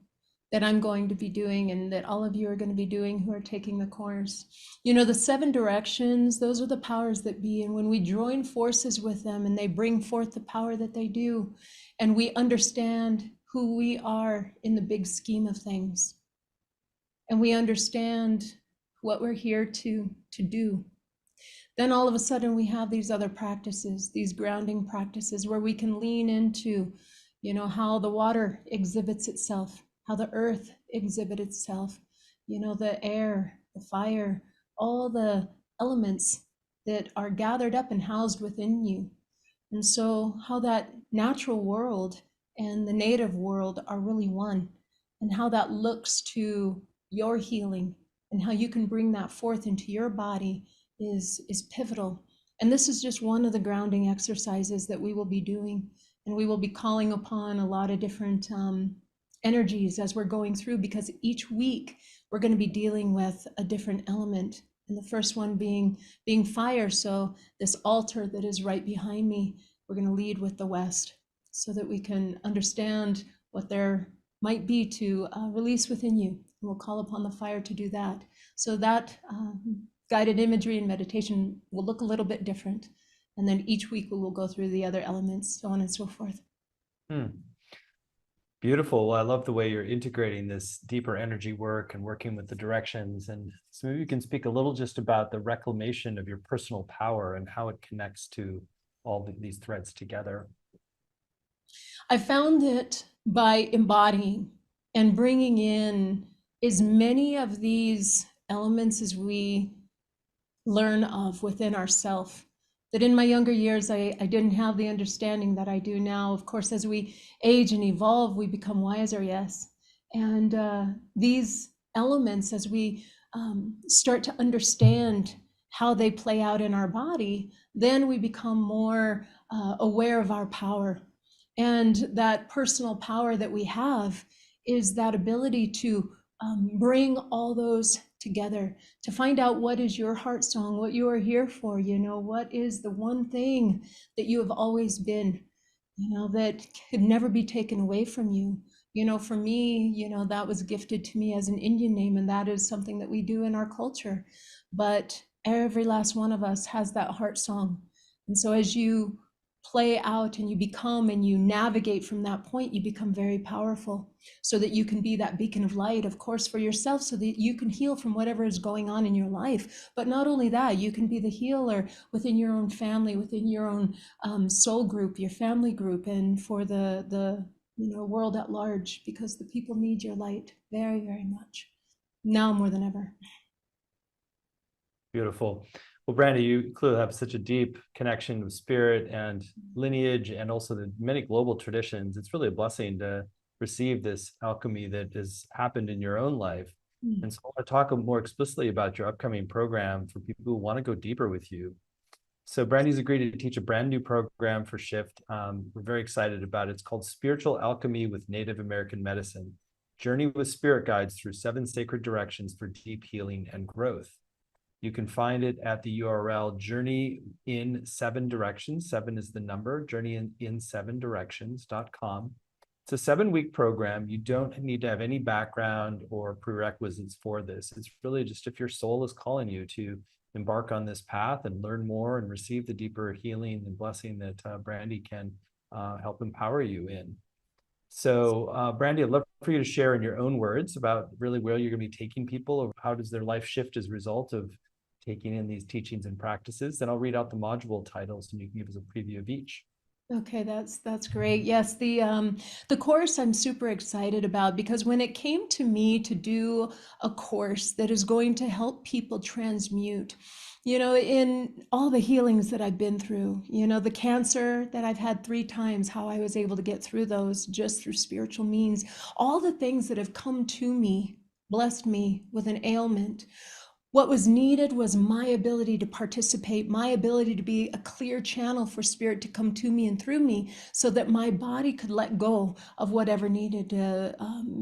[SPEAKER 2] that I'm going to be doing, and that all of you are going to be doing who are taking the course. You know, the 7 directions, those are the powers that be. And when we join forces with them and they bring forth the power that they do, and we understand who we are in the big scheme of things, and we understand what we're here to do, then all of a sudden we have these other practices, these grounding practices, where we can lean into, you know, how the water exhibits itself, how the earth exhibits itself, you know, the air, the fire, all the elements that are gathered up and housed within you. And so how that natural world and the native world are really one, and how that looks to your healing and how you can bring that forth into your body is pivotal. And this is just one of the grounding exercises that we will be doing. And we will be calling upon a lot of different energies as we're going through, because each week we're going to be dealing with a different element. And the first one being fire. So this altar that is right behind me, we're going to lead with the West so that we can understand what there might be to release within you. And we'll call upon the fire to do that. So that guided imagery and meditation will look a little bit different. And then each week we will go through the other elements, so on and so forth.
[SPEAKER 1] Beautiful. Well, I love the way you're integrating this deeper energy work and working with the directions. And so maybe you can speak a little just about the reclamation of your personal power and how it connects to all these threads together.
[SPEAKER 2] I found that by embodying and bringing in as many of these elements as we learn of within ourself, that in my younger years, I didn't have the understanding that I do now. Of course, as we age and evolve, we become wiser, yes. And these elements, as we start to understand how they play out in our body, then we become more aware of our power. And that personal power that we have is that ability to bring all those together, to find out what is your heart song, what you are here for, what is the one thing that you have always been, that could never be taken away from you. For me, that was gifted to me as an Indian name, and that is something that we do in our culture. But every last one of us has that heart song. And so as you play out and you become and you navigate from that point, you become very powerful, so that you can be that beacon of light, of course, for yourself, so that you can heal from whatever is going on in your life. But not only that, you can be the healer within your own family, within your own soul group, your family group, and for the world at large, because the people need your light very, very much, now more than ever.
[SPEAKER 1] Beautiful. Well, Brandy, you clearly have such a deep connection with spirit and lineage, and also the many global traditions. It's really a blessing to receive this alchemy that has happened in your own life. And so I want to talk more explicitly about your upcoming program for people who want to go deeper with you. So Brandy's agreed to teach a brand new program for Shift. We're very excited about it. It's called Spiritual Alchemy with Native American Medicine. Journey with spirit guides through 7 sacred directions for deep healing and growth. You can find it at the URL Journey in 7 Directions. 7 is the number, journeyin7directions.com. It's a 7-week program. You don't need to have any background or prerequisites for this. It's really just if your soul is calling you to embark on this path and learn more and receive the deeper healing and blessing that Brandy can help empower you in. So Brandy, I'd love for you to share in your own words about really where you're going to be taking people, or how does their life shift as a result of taking in these teachings and practices. Then I'll read out the module titles and you can give us a preview of each.
[SPEAKER 2] Okay, that's great. Yes, the course I'm super excited about, because when it came to me to do a course that is going to help people transmute, in all the healings that I've been through, the cancer that I've had 3 times, how I was able to get through those just through spiritual means, all the things that have come to me, blessed me with an ailment. What was needed was my ability to participate, my ability to be a clear channel for spirit to come to me and through me, so that my body could let go of whatever needed to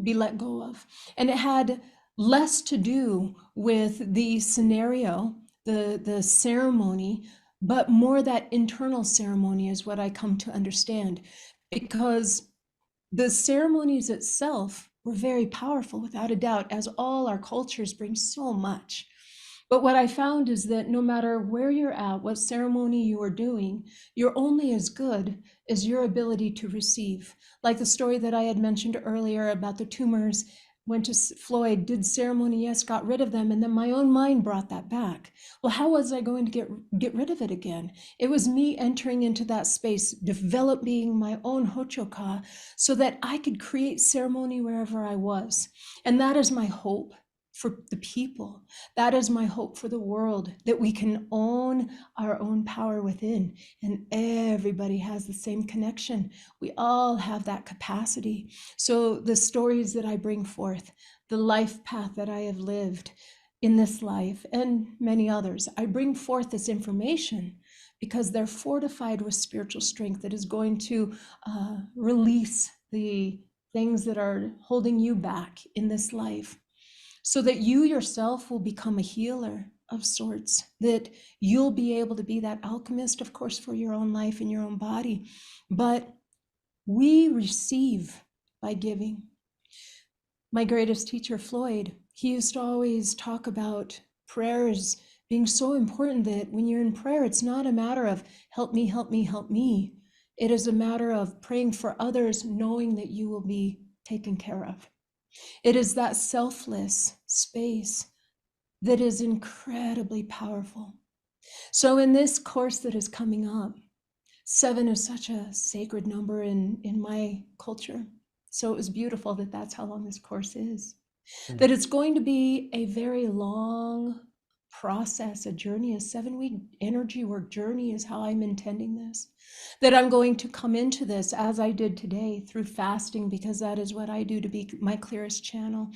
[SPEAKER 2] be let go of. And it had less to do with the scenario, the ceremony, but more that internal ceremony is what I come to understand. Because the ceremonies itself were very powerful, without a doubt, as all our cultures bring so much. But what I found is that no matter where you're at, what ceremony you are doing, you're only as good as your ability to receive. Like the story that I had mentioned earlier about the tumors, went to Floyd, did ceremony, yes, got rid of them, and then my own mind brought that back. Well, how was I going to get rid of it again? It was me entering into that space, developing my own Hočhóka, so that I could create ceremony wherever I was. And that is my hope, for the people. That is my hope for the world, that we can own our own power within, and everybody has the same connection. We all have that capacity. So the stories that I bring forth, the life path that I have lived in this life and many others, I bring forth this information because they're fortified with spiritual strength that is going to release the things that are holding you back in this life, so that you yourself will become a healer of sorts, that you'll be able to be that alchemist, of course, for your own life and your own body. But we receive by giving. My greatest teacher, Floyd, he used to always talk about prayers being so important, that when you're in prayer, it's not a matter of help me, help me, help me. It is a matter of praying for others, knowing that you will be taken care of. It is that selfless space that is incredibly powerful. So in this course that is coming up, 7 is such a sacred number in my culture. So it was beautiful that that's how long this course is. That it's going to be a very long process, a journey, a 7-week energy work journey is how I'm intending this. That I'm going to come into this as I did today through fasting, because that is what I do to be my clearest channel.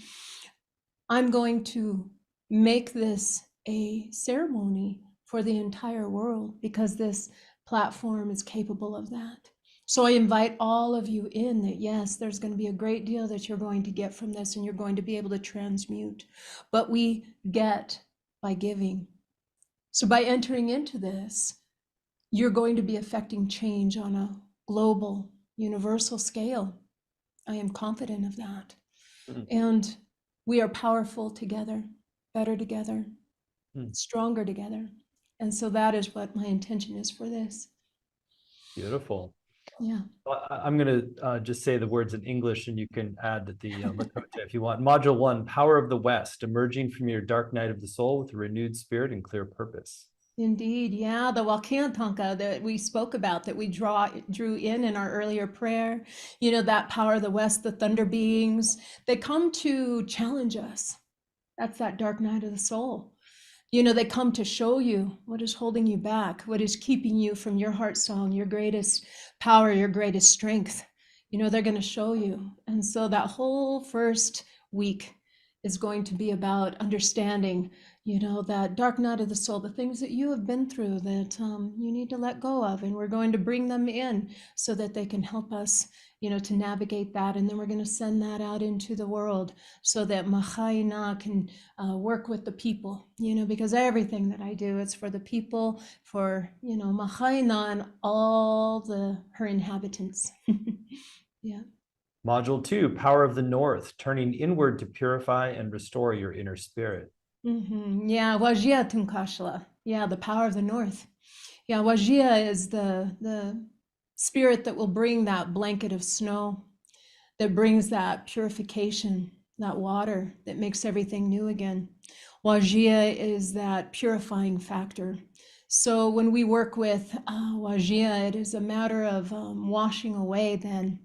[SPEAKER 2] I'm going to make this a ceremony for the entire world, because this platform is capable of that. So I invite all of you in, that yes, there's going to be a great deal that you're going to get from this, and you're going to be able to transmute. But we get by giving. So by entering into this, you're going to be affecting change on a global, universal scale. I am confident of that. And we are powerful together, better together, stronger together. And so that is what my intention is for this.
[SPEAKER 1] Beautiful.
[SPEAKER 2] Yeah.
[SPEAKER 1] I'm going to just say the words in English, and you can add the Lakota if you want. Module 1, Power of the West, emerging from your dark night of the soul with a renewed spirit and clear purpose.
[SPEAKER 2] Indeed, yeah, the Wakiatanka that we spoke about, that we drew in our earlier prayer, you know, that power of the West, the thunder beings, they come to challenge us. That's that dark night of the soul. You know, they come to show you what is holding you back, what is keeping you from your heart song, your greatest power, your greatest strength. You know, they're going to show you. And so that whole first week is going to be about understanding, you know, that dark night of the soul, the things that you have been through that you need to let go of. And we're going to bring them in so that they can help us, you know, to navigate that. And then we're going to send that out into the world so that Mahaina can work with the people, you know, because everything that I do, it's for the people, for, you know, Mahaina and all her inhabitants. Yeah.
[SPEAKER 1] Module 2, Power of the North, turning inward to purify and restore your inner spirit.
[SPEAKER 2] Yeah, Wajia Tunkashla. Yeah, the power of the North. Yeah, Wajia is the spirit that will bring that blanket of snow, that brings that purification, that water that makes everything new again. Wajia is that purifying factor. So when we work with Wajia, it is a matter of washing away then.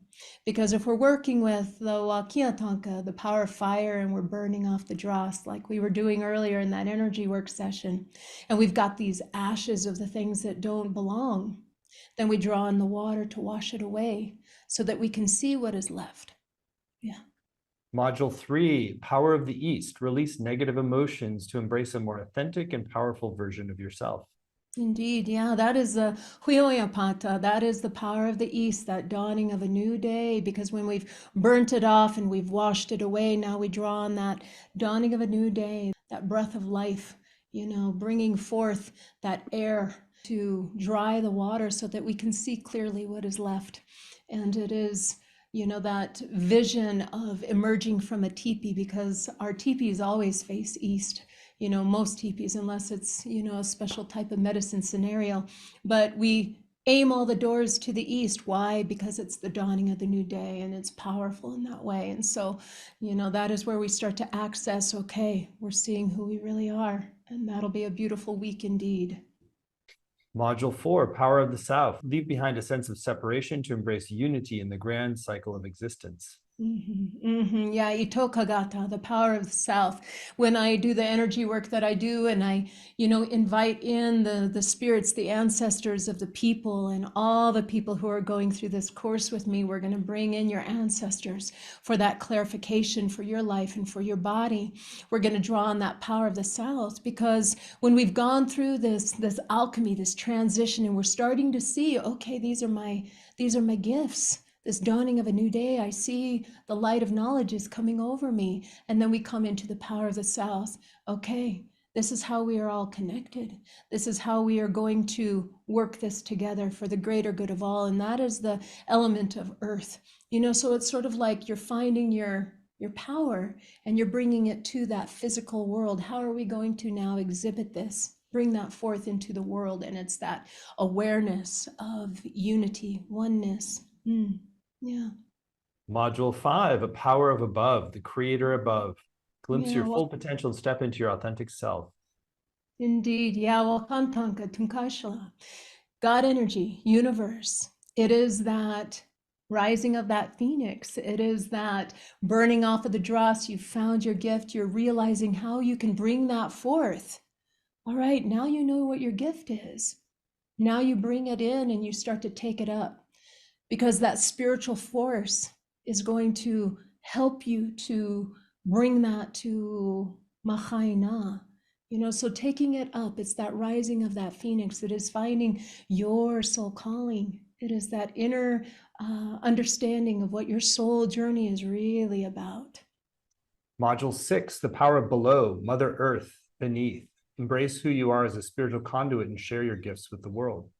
[SPEAKER 2] Because if we're working with the Wakiatanka, the power of fire, and we're burning off the dross like we were doing earlier in that energy work session, and we've got these ashes of the things that don't belong, then we draw in the water to wash it away so that we can see what is left. Yeah.
[SPEAKER 1] Module 3, Power of the East, release negative emotions to embrace a more authentic and powerful version of yourself.
[SPEAKER 2] Indeed, yeah, that is the Huyoyapata, that is the power of the East, that dawning of a new day, because when we've burnt it off and we've washed it away, now we draw on that dawning of a new day, that breath of life, you know, bringing forth that air to dry the water so that we can see clearly what is left. And it is, you know, that vision of emerging from a teepee, because our teepees always face east. You know, most teepees, unless it's, you know, a special type of medicine scenario. But we aim all the doors to the east. Why? Because it's the dawning of the new day, and it's powerful in that way. And so, you know, that is where we start to access, okay, we're seeing who we really are. And that'll be a beautiful week indeed.
[SPEAKER 1] Module 4, Power of the South, leave behind a sense of separation to embrace unity in the grand cycle of existence.
[SPEAKER 2] Yeah, ito kagata, the power of the South. When I do the energy work that I do, and I, invite in the spirits, the ancestors of the people, and all the people who are going through this course with me, we're going to bring in your ancestors for that clarification for your life and for your body. We're going to draw on that power of the South, because when we've gone through this alchemy, this transition, and we're starting to see, okay, these are my gifts. This dawning of a new day, I see the light of knowledge is coming over me. And then we come into the power of the South. Okay, this is how we are all connected. This is how we are going to work this together for the greater good of all. And that is the element of earth. So it's sort of like you're finding your power and you're bringing it to that physical world. How are we going to now exhibit this? Bring that forth into the world. And it's that awareness of unity, oneness. Yeah.
[SPEAKER 1] Module 5, a power of above, the creator above. Glimpse
[SPEAKER 2] Yeah,
[SPEAKER 1] your
[SPEAKER 2] well,
[SPEAKER 1] full potential and step into your authentic self.
[SPEAKER 2] indeed. Yeah, well, Kantanka, Tunkashla, God energy, universe. It is that rising of that phoenix. It is that burning off of the dross. You found your gift. You're realizing how you can bring that forth. All right, now you know what your gift is. Now you bring it in and you start to take it up, because that spiritual force is going to help you to bring that to Mahaina. So taking it up, it's that rising of that phoenix. It is finding your soul calling. It is that inner understanding of what your soul journey is really about.
[SPEAKER 1] Module 6, the power of below, Mother Earth, beneath. Embrace who you are as a spiritual conduit and share your gifts with the world.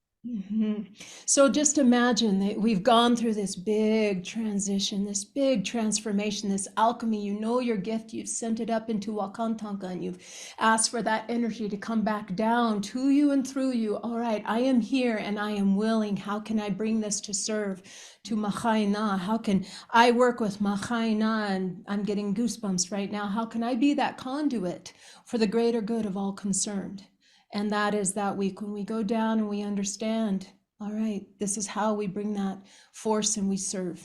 [SPEAKER 2] So just imagine that we've gone through this big transition, this big transformation, this alchemy. You know your gift, you've sent it up into Wakantanka, and you've asked for that energy to come back down to you and through you. All right, I am here and I am willing. How can I bring this to serve to Mahaina? How can I work with Mahaina? And I'm getting goosebumps right now. How can I be that conduit for the greater good of all concerned? And that is that week when we go down and we understand, all right, this is how we bring that force and we serve.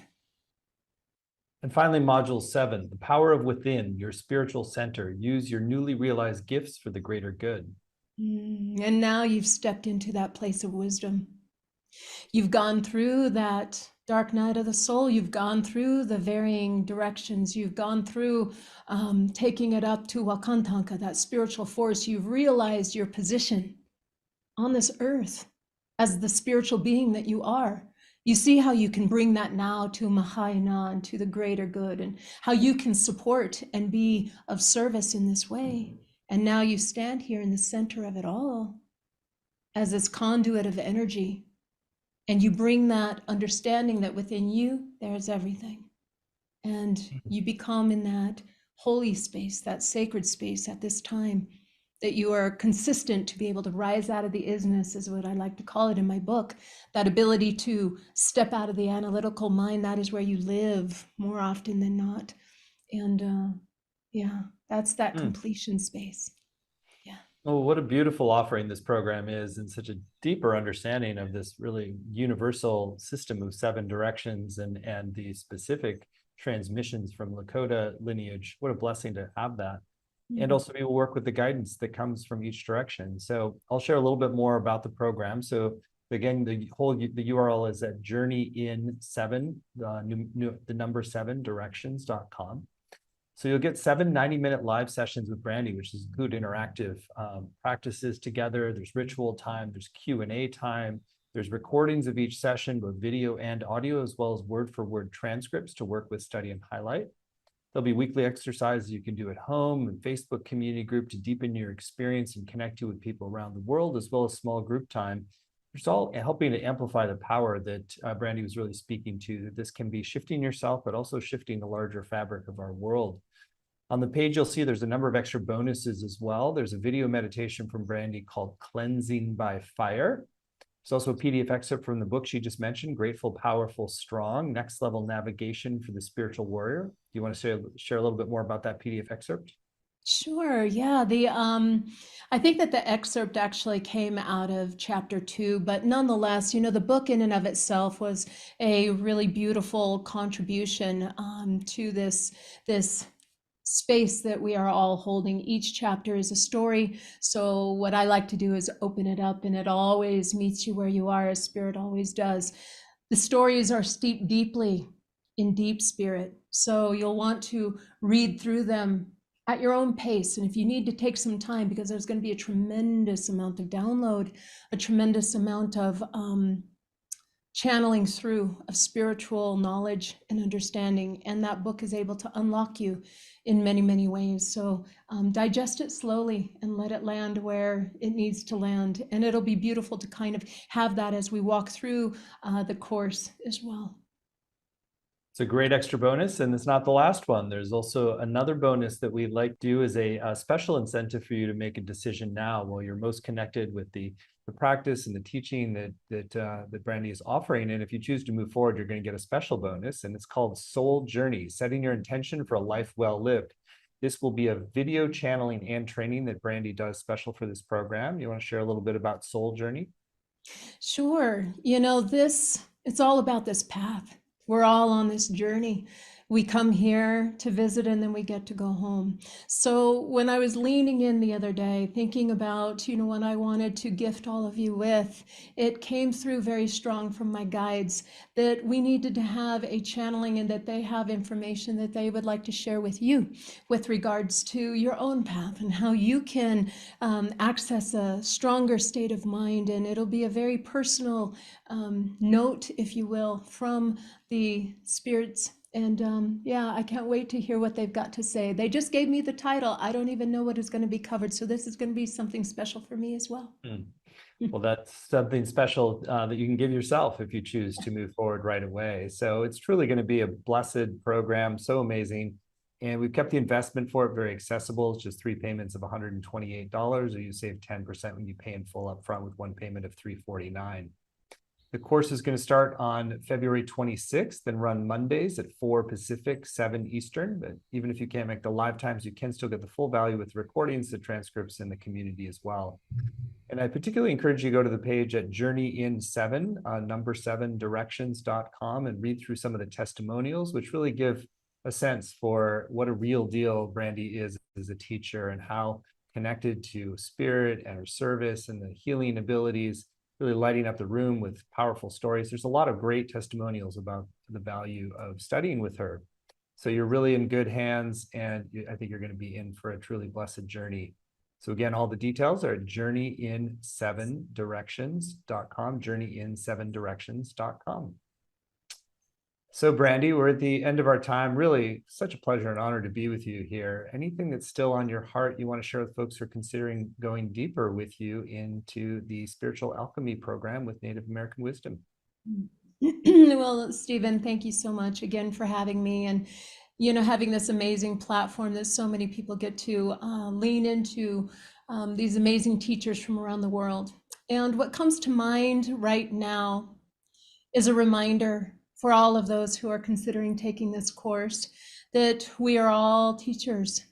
[SPEAKER 1] And finally, module 7, the power of within, your spiritual center. Use your newly realized gifts for the greater good.
[SPEAKER 2] And now you've stepped into that place of wisdom. You've gone through that dark night of the soul. You've gone through the varying directions. You've gone through taking it up to Wakantanka, that spiritual force. You've realized your position on this earth as the spiritual being that you are. You see how you can bring that now to Mahaina and to the greater good, and how you can support and be of service in this way. And now you stand here in the center of it all as this conduit of energy. And you bring that understanding that within you, there is everything. And you become in that holy space, that sacred space at this time, that you are consistent to be able to rise out of the isness, is what I like to call it in my book. That ability to step out of the analytical mind, that is where you live more often than not. And yeah, that's that completion space. Yeah.
[SPEAKER 1] Oh, what a beautiful offering this program is, and such a deeper understanding of this really universal system of 7 directions and the specific transmissions from Lakota lineage. What a blessing to have that. And also be able to work with the guidance that comes from each direction. So I'll share a little bit more about the program. So again, the URL is at journeyin7, the number 7 directions.com. So you'll get 7 90-minute live sessions with Brandy, which is good interactive practices together. There's ritual time, there's Q&A time, there's recordings of each session, both video and audio, as well as word-for-word transcripts to work with, study, and highlight. There'll be weekly exercises you can do at home, and Facebook community group to deepen your experience and connect you with people around the world, as well as small group time. It's all helping to amplify the power that Brandy was really speaking to, that this can be shifting yourself, but also shifting the larger fabric of our world. On the page, you'll see there's a number of extra bonuses as well. There's a video meditation from Brandy called Cleansing by Fire. There's also a PDF excerpt from the book she just mentioned, Grateful, Powerful, Strong, Next Level Navigation for the Spiritual Warrior. Do you want to share a little bit more about that PDF excerpt?
[SPEAKER 2] Sure. Yeah. I think that the excerpt actually came out of chapter 2, but nonetheless, the book in and of itself was a really beautiful contribution to this space that we are all holding. Each chapter is a story. So what I like to do is open it up, and it always meets you where you are, as Spirit always does. The stories are steeped deeply in deep spirit. So you'll want to read through them at your own pace. And if you need to take some time, because there's going to be a tremendous amount of download, a tremendous amount of channeling through of spiritual knowledge and understanding. And that book is able to unlock you in many, many ways. So digest it slowly and let it land where it needs to land. And it'll be beautiful to kind of have that as we walk through the course as well.
[SPEAKER 1] It's a great extra bonus, and it's not the last one. There's also another bonus that we'd like to do as a special incentive for you to make a decision now while you're most connected with the practice and the teaching that Brandy is offering. And if you choose to move forward, you're going to get a special bonus, and it's called Soul Journey, Setting Your Intention for a Life Well Lived. This will be a video channeling and training that Brandy does special for this program. You want to share a little bit about Soul Journey?
[SPEAKER 2] Sure. It's all about this path. We're all on this journey. We come here to visit and then we get to go home. So when I was leaning in the other day, thinking about, what I wanted to gift all of you with, it came through very strong from my guides that we needed to have a channeling and that they have information that they would like to share with you with regards to your own path and how you can access a stronger state of mind. And it'll be a very personal note, if you will, from the spirits. And I can't wait to hear what they've got to say. They just gave me the title. I don't even know what is going to be covered. So this is going to be something special for me as well.
[SPEAKER 1] Well, that's something special that you can give yourself if you choose to move forward right away. So it's truly going to be a blessed program, so amazing. And we've kept the investment for it very accessible. It's just 3 payments of $128, or you save 10% when you pay in full upfront with 1 payment of $349. The course is going to start on February 26th and run Mondays at 4 Pacific, 7 Eastern. But even if you can't make the live times, you can still get the full value with recordings, the transcripts, and the community as well. And I particularly encourage you to go to the page at journeyin7, number7directions.com, and read through some of the testimonials, which really give a sense for what a real deal Brandy is as a teacher and how connected to spirit and her service and the healing abilities, really lighting up the room with powerful stories. There's a lot of great testimonials about the value of studying with her. So you're really in good hands, and I think you're going to be in for a truly blessed journey. So again, all the details are at journeyin7directions.com, journeyin7directions.com. So Brandy, we're at the end of our time. Really such a pleasure and honor to be with you here. Anything that's still on your heart you want to share with folks who are considering going deeper with you into the Spiritual Alchemy program with Native American wisdom?
[SPEAKER 2] Well, Stephen, thank you so much again for having me and, having this amazing platform that so many people get to lean into these amazing teachers from around the world. And what comes to mind right now is a reminder for all of those who are considering taking this course that we are all teachers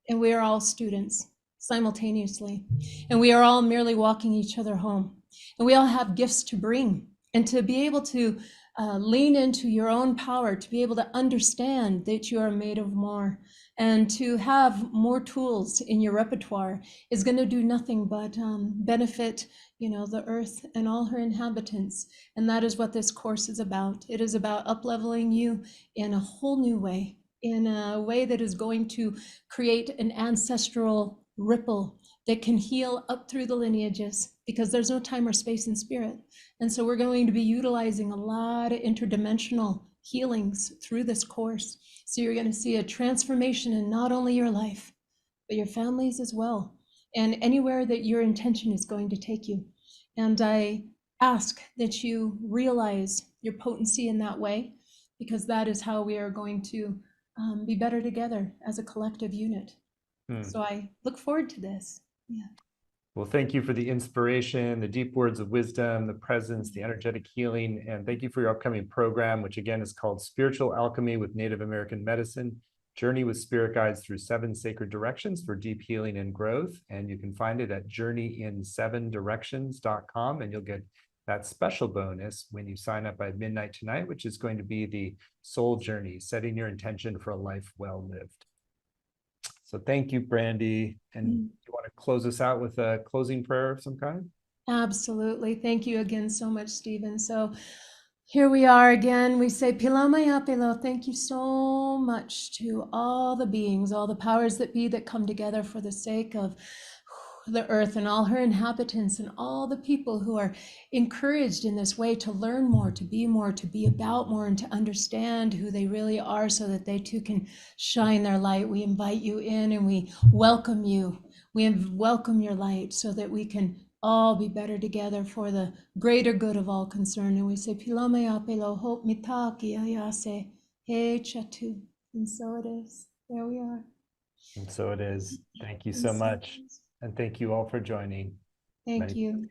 [SPEAKER 2] and we are all students simultaneously. And we are all merely walking each other home. And we all have gifts to bring. And to be able to lean into your own power, to be able to understand that you are made of more, and to have more tools in your repertoire is going to do nothing but benefit, the earth and all her inhabitants. And that is what this course is about. It is about up-leveling you in a whole new way, in a way that is going to create an ancestral ripple that can heal up through the lineages, because there's no time or space in spirit. And so we're going to be utilizing a lot of interdimensional healings through this course. So you're going to see a transformation in not only your life, but your families as well, and anywhere that your intention is going to take you. And I ask that you realize your potency in that way, because that is how we are going to be better together as a collective unit. So I look forward to this. Yeah.
[SPEAKER 1] Well, thank you for the inspiration, the deep words of wisdom, the presence, the energetic healing, and thank you for your upcoming program, which again is called Spiritual Alchemy with Native American Medicine. Journey with Spirit Guides through 7 sacred directions for deep healing and growth. And you can find it at journeyin7directions.com, and you'll get that special bonus when you sign up by midnight tonight, which is going to be the soul journey, setting your intention for a life well lived. So thank you, Brandy. And you want to close us out with a closing prayer of some kind?
[SPEAKER 2] Absolutely. Thank you again so much, Stephen. So here we are again. We say, Pilamaya Pelo, thank you so much to all the beings, all the powers that be that come together for the sake of the earth and all her inhabitants and all the people who are encouraged in this way to learn more, to be about more, and to understand who they really are so that they too can shine their light. We invite you in and we welcome you. We welcome your light so that we can all be better together for the greater good of all concerned. And we say, Pilamaya Pelo, hope mitaki ayase, he chatu. And so it is. There we are.
[SPEAKER 1] And so it is. Thank you so much. And thank you all for joining.
[SPEAKER 2] Thank you.